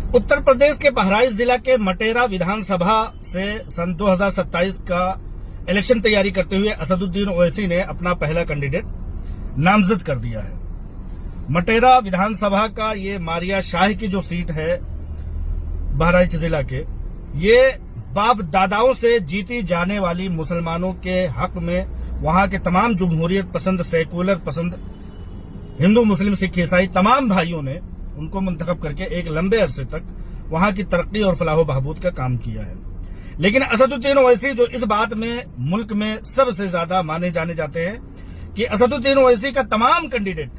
उत्तर प्रदेश के बहराइच जिला के मटेरा विधानसभा से सन 2027 का इलेक्शन तैयारी करते हुए असदुद्दीन ओवैसी ने अपना पहला कैंडिडेट नामजद कर दिया है। मटेरा विधानसभा का ये मारिया शाह की जो सीट है बहराइच जिला के, ये बाप दादाओं से जीती जाने वाली मुसलमानों के हक में वहां के तमाम जमहूरियत पसंद, सेकुलर पसंद, हिंदू मुस्लिम सिख ईसाई तमाम भाइयों ने उनको मुंतखब करके एक लंबे अरसे तक वहां की तरक्की और फलाह बहबूद का काम किया है। लेकिन असदुद्दीन ओवैसी जो इस बात में मुल्क में सबसे ज्यादा माने जाने जाते हैं कि असदुद्दीन ओवैसी का तमाम कैंडिडेट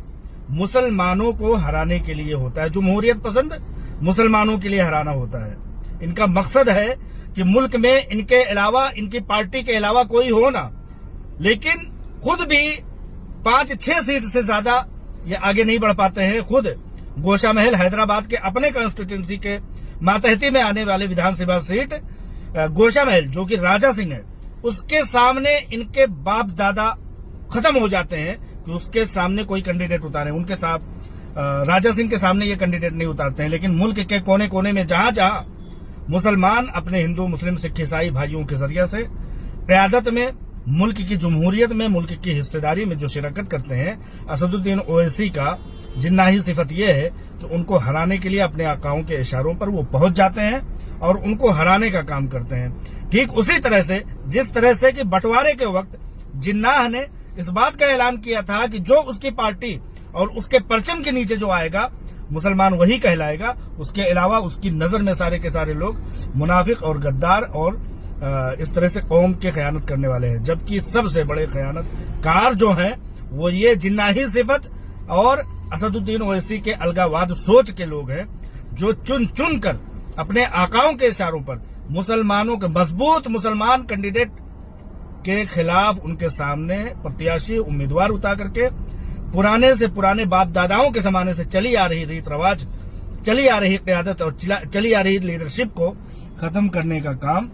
मुसलमानों को हराने के लिए होता है, जमहूरियत पसंद मुसलमानों के लिए हराना होता है। इनका मकसद है कि मुल्क में इनके अलावा, इनकी पार्टी के अलावा कोई हो ना, लेकिन खुद भी 5-6 सीट से ज्यादा ये आगे नहीं बढ़ पाते हैं। खुद गोशा महल हैदराबाद के अपने कॉन्स्टिट्यूंसी के मातहती में आने वाले विधानसभा सीट गोशा महल जो कि राजा सिंह है, उसके सामने इनके बाप दादा खत्म हो जाते हैं कि उसके सामने कोई कैंडिडेट उतारे। उनके साथ राजा सिंह के सामने ये कैंडिडेट नहीं उतारते हैं। लेकिन मुल्क के कोने कोने में जहां जहां मुसलमान अपने हिंदू मुस्लिम सिख ईसाई भाइयों के जरिए से क़यादत में, मुल्क की जमहूरियत में, मुल्क की हिस्सेदारी में जो शिरकत करते हैं, असदुद्दीन ओवैसी का जिन्नाही सिफत यह है कि उनको हराने के लिए अपने आकाओं के इशारों पर वो पहुंच जाते हैं और उनको हराने का काम करते हैं। ठीक उसी तरह से जिस तरह से कि बंटवारे के वक्त जिन्नाह ने इस बात का ऐलान किया था कि जो उसकी पार्टी और उसके परचम के नीचे जो आएगा मुसलमान वही कहलाएगा, उसके अलावा उसकी नजर में सारे के सारे लोग मुनाफिक और गद्दार और इस तरह से कौम के खयानत करने वाले हैं। जबकि सबसे बड़े खयानतकार जो हैं वो ये जिन्नाही सिफत और असदुद्दीन ओवैसी के अलगावाद सोच के लोग हैं, जो चुन चुन कर अपने आकाओं के इशारों पर मुसलमानों के मजबूत मुसलमान कैंडिडेट के खिलाफ उनके सामने प्रत्याशी उम्मीदवार उतार करके पुराने से पुराने बाप दादाओं के जमाने से चली आ रही रीत रिवाज, चली आ रही क़यादत और चली आ रही लीडरशिप को खत्म करने का काम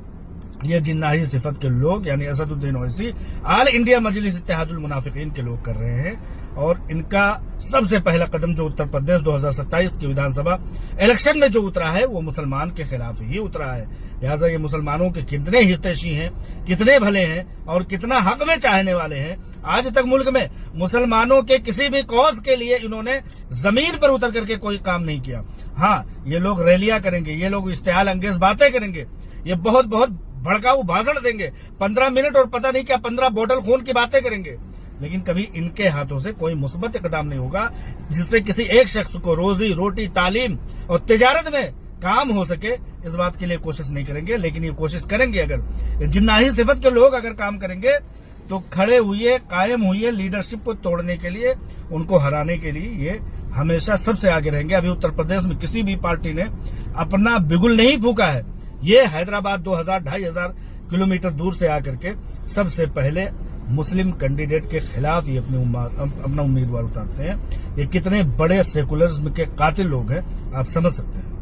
ये जिन्नाही सिफत के लोग यानी असदुद्दीन ओवैसी आल इंडिया मजलिस इत्तेहादुल मुनाफिकीन के लोग कर रहे हैं। और इनका सबसे पहला कदम जो उत्तर प्रदेश 2027 की विधानसभा इलेक्शन में जो उतरा है वो मुसलमान के खिलाफ ही उतरा है। लिहाजा ये मुसलमानों के कितने हितैषी हैं, कितने भले हैं और कितना हक में चाहने वाले हैं। आज तक मुल्क में मुसलमानों के किसी भी कॉज के लिए इन्होंने जमीन पर उतर करके कोई काम नहीं किया। हाँ, ये लोग रैलियां करेंगे, ये लोग इश्तेहाल अंगेज बातें करेंगे, ये बहुत बहुत भड़काऊ भाषण देंगे, 15 मिनट और पता नहीं क्या 15 बोतल खून की बातें करेंगे, लेकिन कभी इनके हाथों से कोई मुस्बत इकदाम नहीं होगा जिससे किसी एक शख्स को रोजी रोटी, तालीम और तिजारत में काम हो सके। इस बात के लिए कोशिश नहीं करेंगे। लेकिन ये कोशिश करेंगे, अगर जिन्नाही सिफत के लोग अगर काम करेंगे तो खड़े हुए, कायम हुए लीडरशिप को तोड़ने के लिए, उनको हराने के लिए ये हमेशा सबसे आगे रहेंगे। अभी उत्तर प्रदेश में किसी भी पार्टी ने अपना बिगुल नहीं फूका है। ये हैदराबाद 2000-2500 किलोमीटर दूर से आकर के सबसे पहले मुस्लिम कैंडिडेट के खिलाफ ही अपना उम्मीदवार उतारते हैं। ये कितने बड़े सेकुलरिज्म के कातिल लोग हैं, आप समझ सकते हैं।